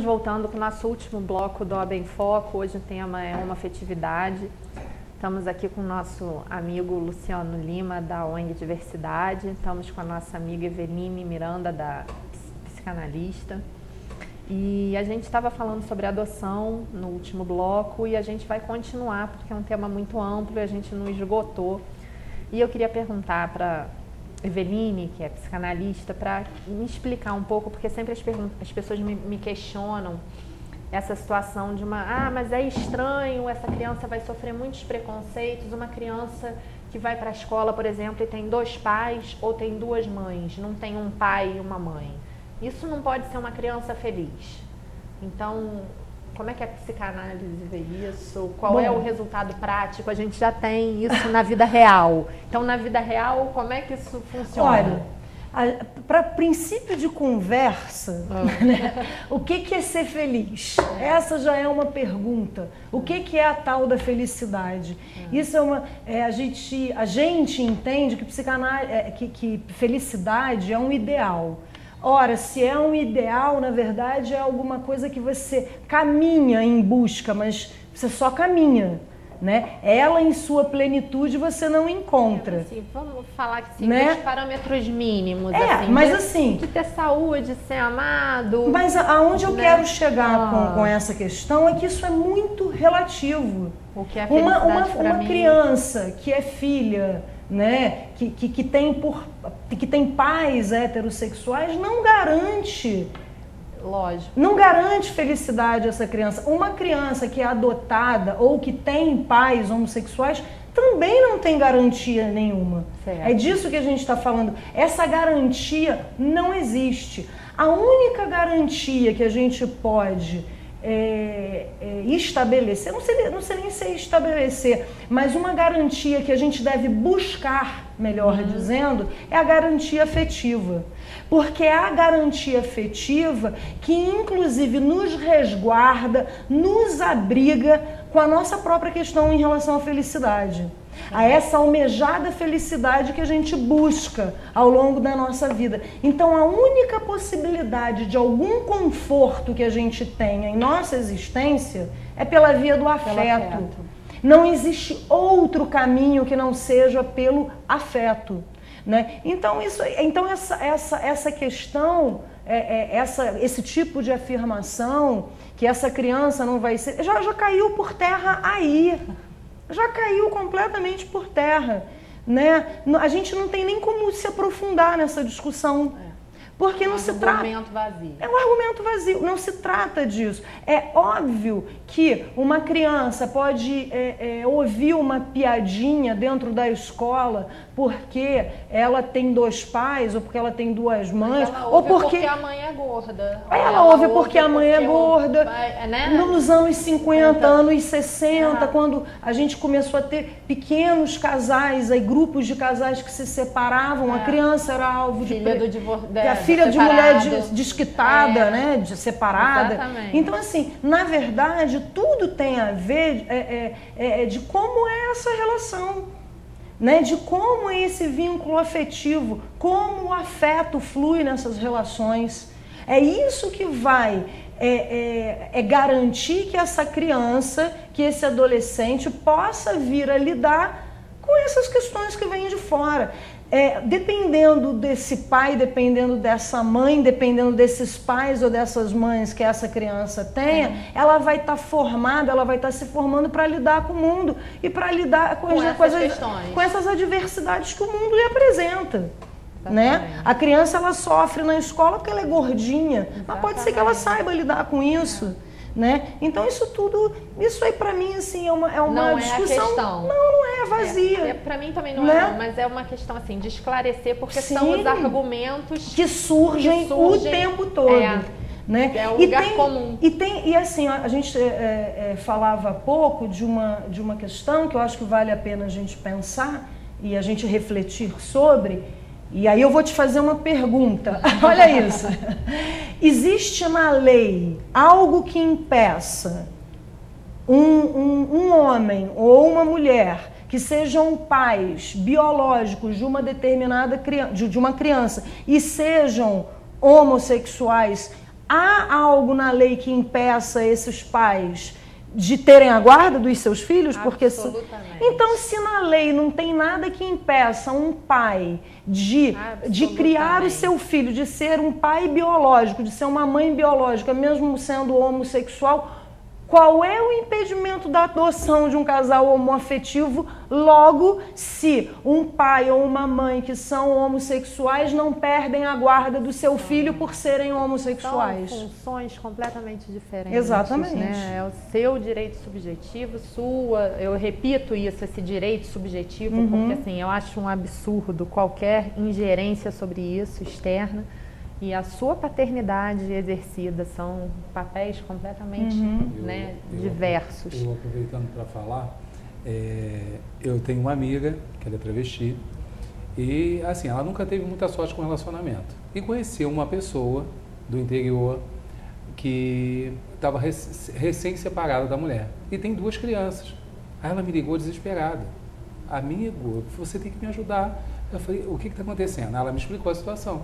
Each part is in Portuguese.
Estamos voltando com o nosso último bloco do OAB em Foco. Hoje o tema é homoafetividade. Estamos aqui com o nosso amigo Luciano Lima, da ONG Diversidade. Estamos com a nossa amiga Eveline Miranda, da psicanalista. E a gente estava falando sobre adoção no último bloco e a gente vai continuar, porque é um tema muito amplo e a gente não esgotou. E eu queria perguntar para Eveline, que é psicanalista, para me explicar um pouco, porque sempre as pessoas me questionam essa situação de mas é estranho, essa criança vai sofrer muitos preconceitos, uma criança que vai para a escola, por exemplo, e tem 2 pais ou tem 2 mães, não tem um pai e uma mãe. Isso não pode ser uma criança feliz. Então, como é que a psicanálise vê isso? Qual é o resultado prático? A gente já tem isso na vida real. Então, na vida real, como é que isso funciona? Olha, para princípio de conversa, né, o que é ser feliz? Essa já é uma pergunta. O que é a tal da felicidade? Isso é a gente entende que felicidade é um ideal. Ora, se é um ideal, na verdade é alguma coisa que você caminha em busca, mas você só caminha, né? Ela em sua plenitude você não encontra. Assim, vamos falar que sim, né? Os parâmetros mínimos, mas assim, de ter saúde, ser amado. Mas aonde eu quero chegar com essa questão é que isso é muito relativo. O que é felicidade uma criança que é filha, né, que tem pais heterossexuais, não garante, lógico, não garante felicidade a essa criança. Uma criança que é adotada ou que tem pais homossexuais também não tem garantia nenhuma. Certo. É disso que a gente está falando. Essa garantia não existe. A única garantia que a gente pode estabelecer, não sei nem se estabelecer, mas uma garantia que a gente deve buscar, melhor dizendo, é a garantia afetiva. Porque é a garantia afetiva que inclusive nos resguarda, nos abriga com a nossa própria questão em relação à felicidade. A essa almejada felicidade que a gente busca ao longo da nossa vida. Então, a única possibilidade de algum conforto que a gente tenha em nossa existência é pela via do afeto. Não existe outro caminho que não seja pelo afeto, né? Então, essa questão, esse tipo de afirmação que essa criança não vai ser, já caiu por terra aí. Já caiu completamente por terra, né? A gente não tem nem como se aprofundar nessa discussão. Porque não se trata... É um argumento vazio. É um argumento vazio, não se trata disso. É óbvio que uma criança pode ouvir uma piadinha dentro da escola porque ela tem 2 pais, ou porque ela tem 2 mães, ou porque a mãe é gorda. Ela ouve porque a mãe é gorda. Nos anos 50, anos 60, quando a gente começou a ter pequenos casais, grupos de casais que se separavam, a criança era alvo de... filha de mulher desquitada, né, separada. Exatamente. Então, assim, na verdade, tudo tem a ver de como é essa relação, né, de como é esse vínculo afetivo, como o afeto flui nessas relações. É isso que vai garantir que essa criança, que esse adolescente possa vir a lidar com essas questões que vêm de fora. Dependendo desse pai, dependendo dessa mãe, dependendo desses pais ou dessas mães que essa criança tenha, ela vai estar formada, ela vai estar se formando para lidar com o mundo e para lidar com essas adversidades que o mundo lhe apresenta. Né? A criança ela sofre na escola porque ela é gordinha, mas pode ser que ela saiba lidar com isso. Né? Então isso aí para mim assim é uma discussão, não é vazia. Para mim também não é, mas é uma questão assim de esclarecer, porque são os argumentos que surgem o tempo todo. Né? É um lugar comum. E assim, a gente falava há pouco de uma questão que eu acho que vale a pena a gente pensar e a gente refletir sobre. E aí eu vou te fazer uma pergunta. Olha isso. Existe na lei algo que impeça um homem ou uma mulher que sejam pais biológicos de uma determinada criança, de uma criança, e sejam homossexuais, Há algo na lei que impeça esses pais de terem a guarda dos seus filhos? Porque então, se na lei não tem nada que impeça um pai de criar o seu filho, de ser um pai biológico, de ser uma mãe biológica, mesmo sendo homossexual, qual é o impedimento da adoção de um casal homoafetivo? Logo, se um pai ou uma mãe que são homossexuais não perdem a guarda do seu filho por serem homossexuais. São funções completamente diferentes. Exatamente. Né? É o seu direito subjetivo, eu repito isso, esse direito subjetivo, porque assim, eu acho um absurdo qualquer ingerência sobre isso externa. E a sua paternidade exercida são papéis completamente diversos. Eu aproveitando para falar, eu tenho uma amiga, que ela é travesti, e assim, ela nunca teve muita sorte com relacionamento. E conheceu uma pessoa do interior que estava recém-separada da mulher. E tem 2 crianças. Aí ela me ligou desesperada. Amigo, você tem que me ajudar. Eu falei, o que está acontecendo? Ela me explicou a situação.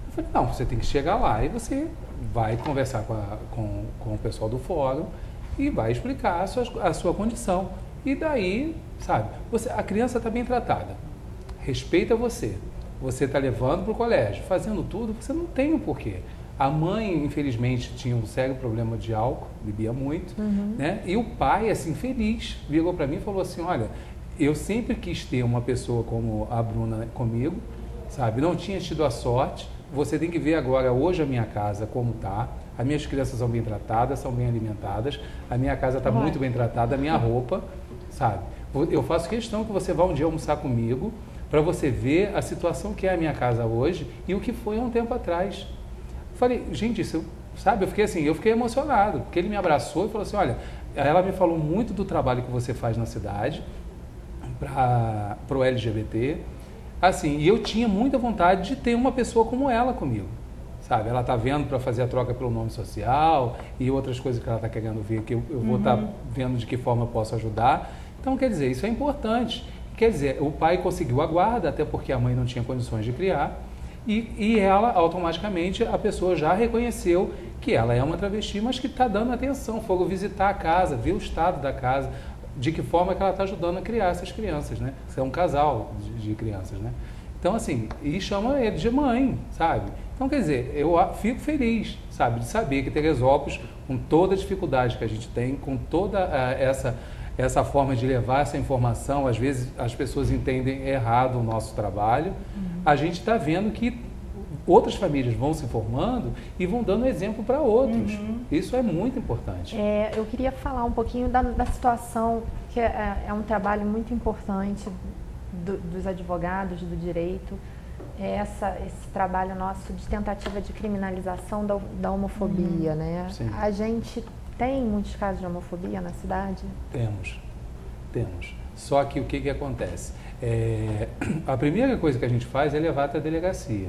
Eu falei, não, você tem que chegar lá e você vai conversar com o pessoal do fórum e vai explicar a sua condição. E daí, sabe, a criança está bem tratada, respeita você está levando para o colégio, fazendo tudo, você não tem um porquê. A mãe, infelizmente, tinha um sério problema de álcool, bebia muito, né? E o pai, assim, feliz, virou para mim e falou assim, olha, eu sempre quis ter uma pessoa como a Bruna comigo, sabe, não tinha tido a sorte. Você tem que ver agora, hoje, a minha casa como está. As minhas crianças são bem tratadas, são bem alimentadas. A minha casa está muito bem tratada, a minha roupa, sabe? Eu faço questão que você vá um dia almoçar comigo para você ver a situação que é a minha casa hoje e o que foi há um tempo atrás. Eu falei, gente, isso, sabe? Eu fiquei emocionado, porque ele me abraçou e falou assim, olha, ela me falou muito do trabalho que você faz na cidade para o LGBT. Assim, e eu tinha muita vontade de ter uma pessoa como ela comigo, sabe? Ela está vendo para fazer a troca pelo nome social e outras coisas que ela está querendo ver, que eu vou estar vendo de que forma eu posso ajudar. Então, quer dizer, isso é importante. Quer dizer, o pai conseguiu a guarda, até porque a mãe não tinha condições de criar, e ela, automaticamente, a pessoa já reconheceu que ela é uma travesti, mas que está dando atenção, foram visitar a casa, ver o estado da casa, de que forma que ela está ajudando a criar essas crianças, né? Isso é um casal de crianças, né? Então, assim, e chama ele de mãe, sabe? Então, quer dizer, eu fico feliz, sabe, de saber que Teresópolis, com toda a dificuldade que a gente tem, com toda essa forma de levar essa informação, às vezes as pessoas entendem errado o nosso trabalho, a gente está vendo que outras famílias vão se formando e vão dando exemplo para outros. Isso é muito importante. Eu queria falar um pouquinho da situação, que é um trabalho muito importante dos advogados do direito, esse trabalho nosso de tentativa de criminalização da homofobia, né? Sim. A gente tem muitos casos de homofobia na cidade? Temos. Só que o que acontece? A primeira coisa que a gente faz é levar até a delegacia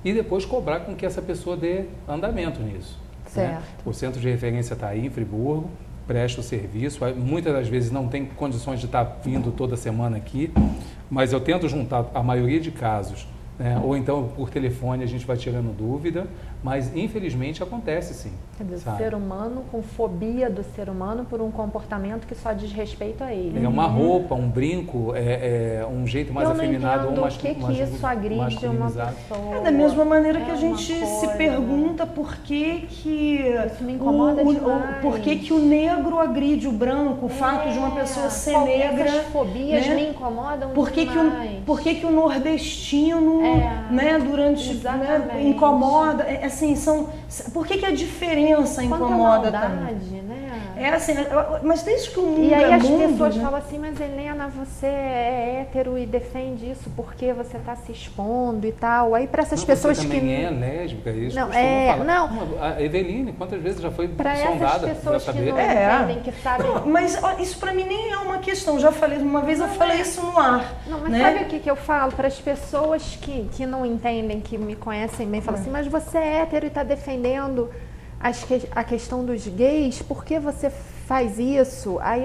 e depois cobrar com que essa pessoa dê andamento nisso. Certo. Né? O centro de referência está aí em Friburgo, presta o serviço, muitas das vezes não tem condições de estar vindo toda semana aqui, mas eu tento juntar a maioria de casos, né? Ou então por telefone a gente vai tirando dúvida, mas infelizmente acontece sim. Quer dizer, o ser humano com fobia do ser humano por um comportamento que só diz respeito a ele. É uma roupa, um brinco, um jeito mais afeminado ou mais o que isso agride uma pessoa. Da mesma maneira que a gente se pergunta por que isso me incomoda demais. Por que o negro agride o branco, o fato de uma pessoa ser negra. Essas fobias, né, me incomodam demais. Por que o nordestino, né, durante, né, incomoda? Assim, por que a diferença incomoda também? Né? Assim, mas desde que o mundo E aí as mundo, pessoas né? falam assim, mas Helena, você é hétero e defende isso porque você está se expondo e tal. Aí para essas pessoas você que... também é lésbica, isso não, A Eveline, quantas vezes já foi pra sondada essas pessoas para saber? Que não entendem, que sabem... Não, mas isso para mim nem é uma questão. Já falei, uma vez eu falei isso no ar. Não, mas né? sabe o que eu falo? Para as pessoas que não entendem, que me conhecem bem, falam assim, mas você é hétero e está defendendo a questão dos gays, por que você faz isso? Aí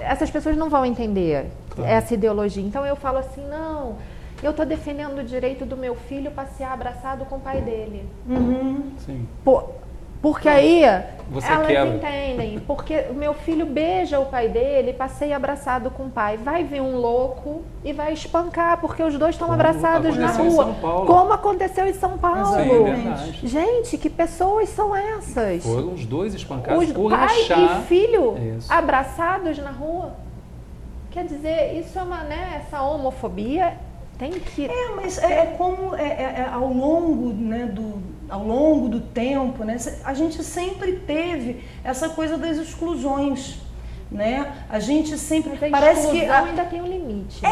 essas pessoas não vão entender essa ideologia. Então eu falo assim, não, eu estou defendendo o direito do meu filho passear abraçado com o pai dele. Sim. Pô, Porque aí Você elas quebra. entendem. Porque o meu filho beija o pai dele, passei abraçado com o pai. Vai vir um louco e vai espancar, porque os dois estão Como abraçados na aconteceu em rua. São Paulo. Como aconteceu em São Paulo. Sim, é verdade. Gente, que pessoas são essas? Foram os dois espancados Os por pai achar... e filho Isso. abraçados na rua. Quer dizer, isso é uma, né, essa homofobia tem que... Mas é como ao longo, né, ao longo do tempo, né, a gente sempre teve essa coisa das exclusões, né? A gente sempre Mas a parece que exclusão ainda tem um limite.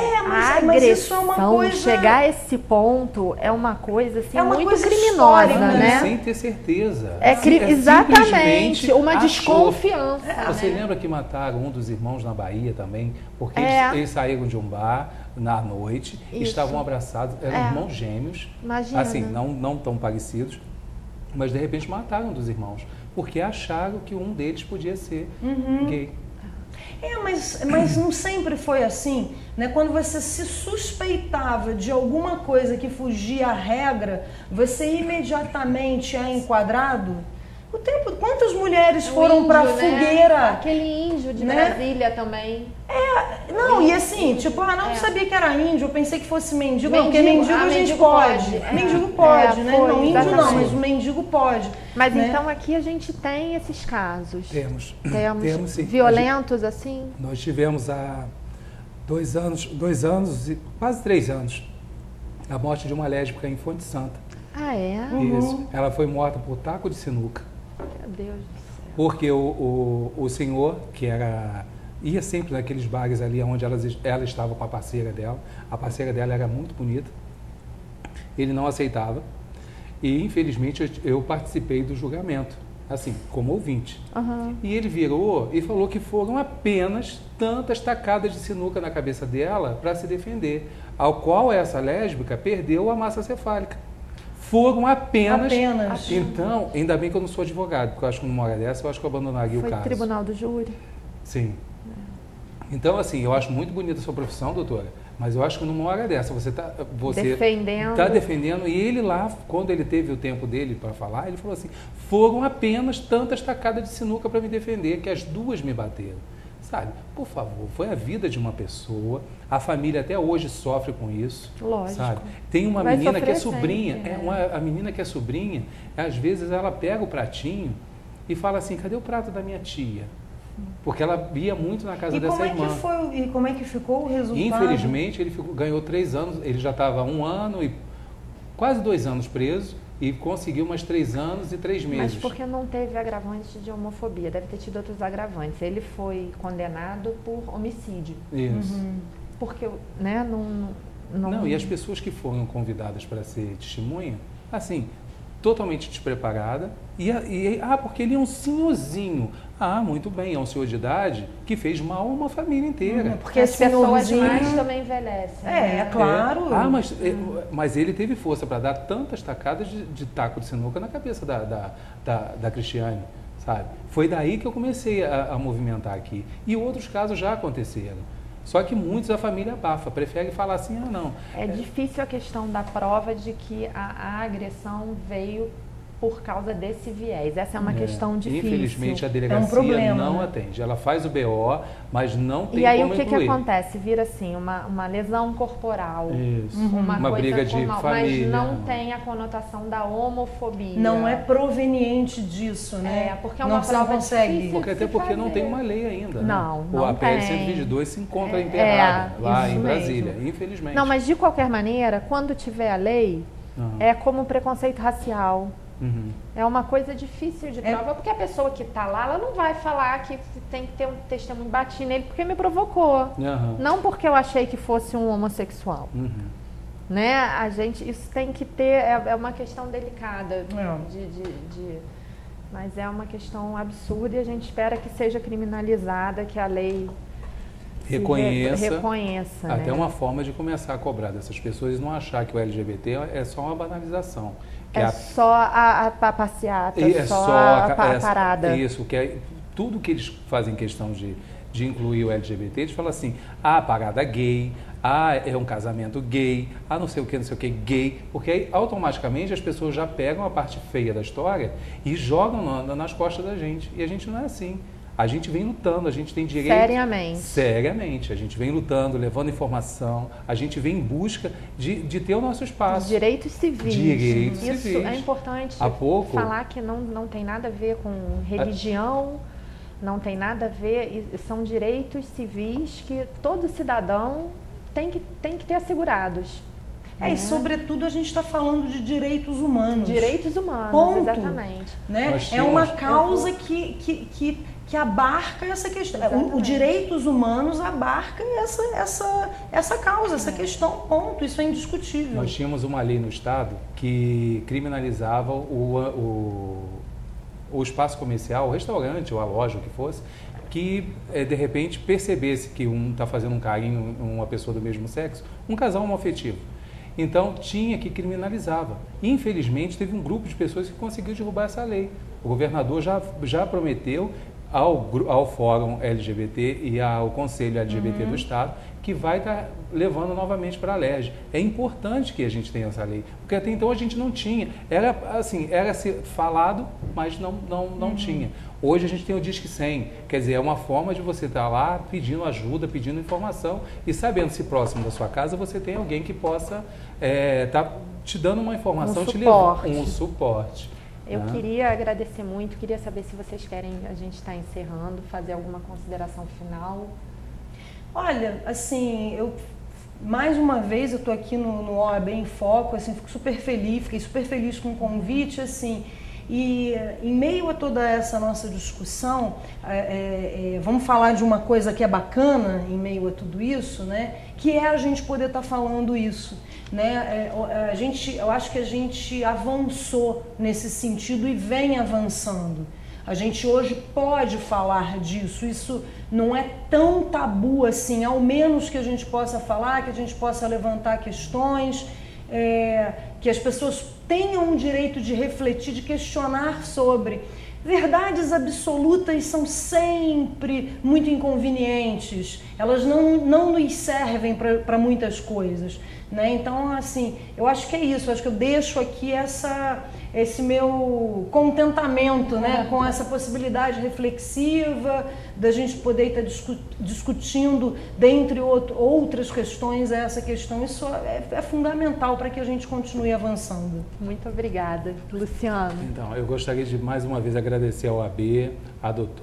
mas isso é uma coisa... chegar a esse ponto é uma coisa assim, É uma muito coisa criminosa, histórica, né? Sem ter certeza. Exatamente, Simplesmente uma achou. desconfiança. Você né? lembra que mataram um dos irmãos na Bahia também? Porque eles saíram de um bar na noite, Isso. estavam abraçados, eram irmãos gêmeos, Imagina. assim, não tão parecidos, mas de repente mataram um dos irmãos, porque acharam que um deles podia ser gay. Mas não sempre foi assim, né? Quando você se suspeitava de alguma coisa que fugia à regra, você imediatamente é enquadrado. Quantas mulheres foram para a fogueira? Aquele índio de né? Brasília também. Não, e assim, tipo, não sabia que era índio, eu pensei que fosse mendigo, porque Mendigo, mendigo a gente mendigo pode. pode. Mendigo pode, né? foi, Não, índio não, exatamente. mas o mendigo pode. Mas né? então aqui a gente tem esses casos. Temos sim. Violentos assim? Nós tivemos há 2 anos e quase 3 anos, a morte de uma lésbica em Fonte Santa. Ah, é? Isso. Ela foi morta por taco de sinuca. Meu Deus do céu. Porque o senhor, que ia sempre naqueles bares ali onde ela estava com a parceira dela era muito bonita, ele não aceitava, e infelizmente eu participei do julgamento, assim, como ouvinte. E ele virou e falou que foram apenas tantas tacadas de sinuca na cabeça dela para se defender, ao qual essa lésbica perdeu a massa cefálica. Foram apenas. Então, ainda bem que eu não sou advogado, porque eu acho que numa hora dessa eu acho que eu abandonaria o caso. Foi tribunal do júri? Sim. Então, assim, eu acho muito bonita a sua profissão, doutora, mas eu acho que numa hora dessa você está defendendo, e ele lá, quando ele teve o tempo dele para falar, ele falou assim, foram apenas tantas tacadas de sinuca para me defender, que as duas me bateram. Sabe, por favor, foi a vida de uma pessoa, a família até hoje sofre com isso. Lógico. Sabe? Tem uma Vai menina que é sofrer sobrinha, sempre, a menina que é sobrinha, às vezes ela pega o pratinho e fala assim, cadê o prato da minha tia? Porque ela ia muito na casa dessa irmã. E como é que ficou o resultado? Infelizmente, ele ganhou 3 anos, ele já estava 1 ano e quase 2 anos preso, e conseguiu mais 3 anos e 3 meses. Mas porque não teve agravante de homofobia, deve ter tido outros agravantes. Ele foi condenado por homicídio. Isso. Porque, né, Não, e as pessoas que foram convidadas para ser testemunha, assim, totalmente despreparada, porque ele é um senhorzinho. Muito bem, é um senhor de idade que fez mal a uma família inteira. Porque as pessoas mais também envelhecem. É claro. Mas ele teve força para dar tantas tacadas de taco de sinuca na cabeça da Cristiane, sabe? Foi daí que eu comecei a movimentar aqui. E outros casos já aconteceram. Só que muitos a família abafa, prefere falar assim, não. É difícil a questão da prova de que a agressão veio por causa desse viés. Essa é uma questão difícil. Infelizmente, a delegacia não atende. Ela faz o BO, mas não tem como incluir. E aí o que acontece? Vira assim, uma lesão corporal. Isso. Uma coisa briga de formal, família. mas não tem a conotação da homofobia. Não é proveniente disso, né? Porque é uma não prova consegue. Porque não tem uma lei ainda, né? Não a PL tem. 122 se encontra enterrada lá em Brasília, infelizmente. Não, mas de qualquer maneira, quando tiver a lei, é como preconceito racial. É uma coisa difícil de prova, porque a pessoa que está lá, ela não vai falar que tem que ter um testemunho, bati nele porque me provocou. Não porque eu achei que fosse um homossexual. Né? Isso tem que ter, é uma questão delicada, mas é uma questão absurda e a gente espera que seja criminalizada, que a lei reconheça. Até né? uma forma de começar a cobrar dessas pessoas e não achar que o LGBT é só uma banalização. Só a passeata, a parada. Isso, tudo que eles fazem questão de incluir o LGBT, eles falam assim, a parada gay, é um casamento gay, não sei o que, gay, porque aí automaticamente as pessoas já pegam a parte feia da história e jogam nas costas da gente. E a gente não é assim. A gente vem lutando, a gente tem direito... Seriamente. Seriamente. A gente vem lutando, levando informação, a gente vem em busca de ter o nosso espaço. Direitos civis. Direitos civis. Isso é importante falar que não tem nada a ver com religião, não tem nada a ver, são direitos civis que todo cidadão tem que ter assegurados. E sobretudo a gente está falando de direitos humanos. Direitos humanos, ponto, exatamente. Né? É uma causa que abarca essa questão. Os direitos humanos abarca essa causa, essa questão, ponto. Isso é indiscutível. Nós tínhamos uma lei no Estado que criminalizava o espaço comercial, o restaurante ou a loja, o que fosse, que de repente percebesse que um está fazendo um carinho em uma pessoa do mesmo sexo, um casal homoafetivo. Então tinha que criminalizava. Infelizmente teve um grupo de pessoas que conseguiu derrubar essa lei. O governador já prometeu ao Fórum LGBT e ao Conselho LGBT do Estado que vai estar levando novamente para a LERJ. É importante que a gente tenha essa lei, porque até então a gente não tinha. Era falado, mas não tinha. Hoje a gente tem o Disque 100, quer dizer, é uma forma de você estar lá pedindo ajuda, pedindo informação e sabendo se próximo da sua casa você tem alguém que possa estar te dando uma informação, te levando um suporte. Eu queria agradecer muito, queria saber se vocês querem, a gente está encerrando, fazer alguma consideração final. Olha, assim, mais uma vez eu estou aqui no OAB em Foco, assim, fiquei super feliz com o convite, assim, e em meio a toda essa nossa discussão, vamos falar de uma coisa que é bacana em meio a tudo isso, né? Que é a gente poder estar falando isso, né? Eu acho que a gente avançou nesse sentido e vem avançando. A gente hoje pode falar disso, isso não é tão tabu assim, ao menos que a gente possa falar, que a gente possa levantar questões, que as pessoas tenham o direito de refletir, de questionar sobre. Verdades absolutas são sempre muito inconvenientes, elas não nos servem para muitas coisas, né? Então, assim, eu acho que é isso, eu acho que eu deixo aqui esse meu contentamento, né, com essa possibilidade reflexiva da gente poder estar discutindo, dentre outras questões, essa questão. Isso é fundamental para que a gente continue avançando. Muito obrigada. Luciano. Então, eu gostaria de mais uma vez agradecer ao AB,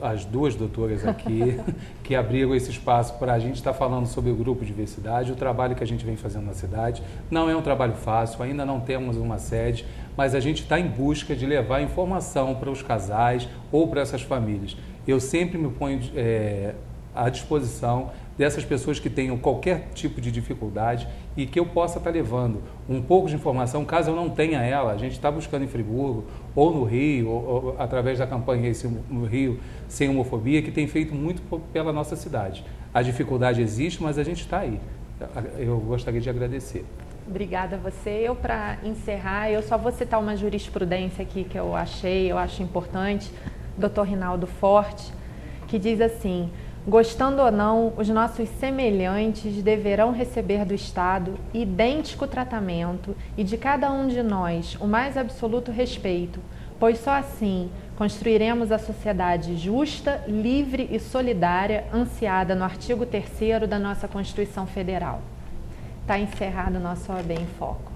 as duas doutoras aqui, que abriram esse espaço para a gente estar falando sobre o Grupo Diversidade, o trabalho que a gente vem fazendo na cidade. Não é um trabalho fácil, ainda não temos uma sede, mas a gente está em busca de levar informação para os casais ou para essas famílias. Eu sempre me ponho à disposição dessas pessoas que tenham qualquer tipo de dificuldade e que eu possa estar levando um pouco de informação, caso eu não tenha ela. A gente está buscando em Friburgo ou no Rio, ou através da campanha no Rio Sem Homofobia, que tem feito muito pela nossa cidade. A dificuldade existe, mas a gente está aí. Eu gostaria de agradecer. Obrigada a você. Para encerrar, eu só vou citar uma jurisprudência aqui que eu acho importante, Dr. Rinaldo Forte, que diz assim: gostando ou não, os nossos semelhantes deverão receber do Estado idêntico tratamento e de cada um de nós o mais absoluto respeito, pois só assim construiremos a sociedade justa, livre e solidária ansiada no artigo 3º da nossa Constituição Federal. Está encerrado o nosso OAB em Foco.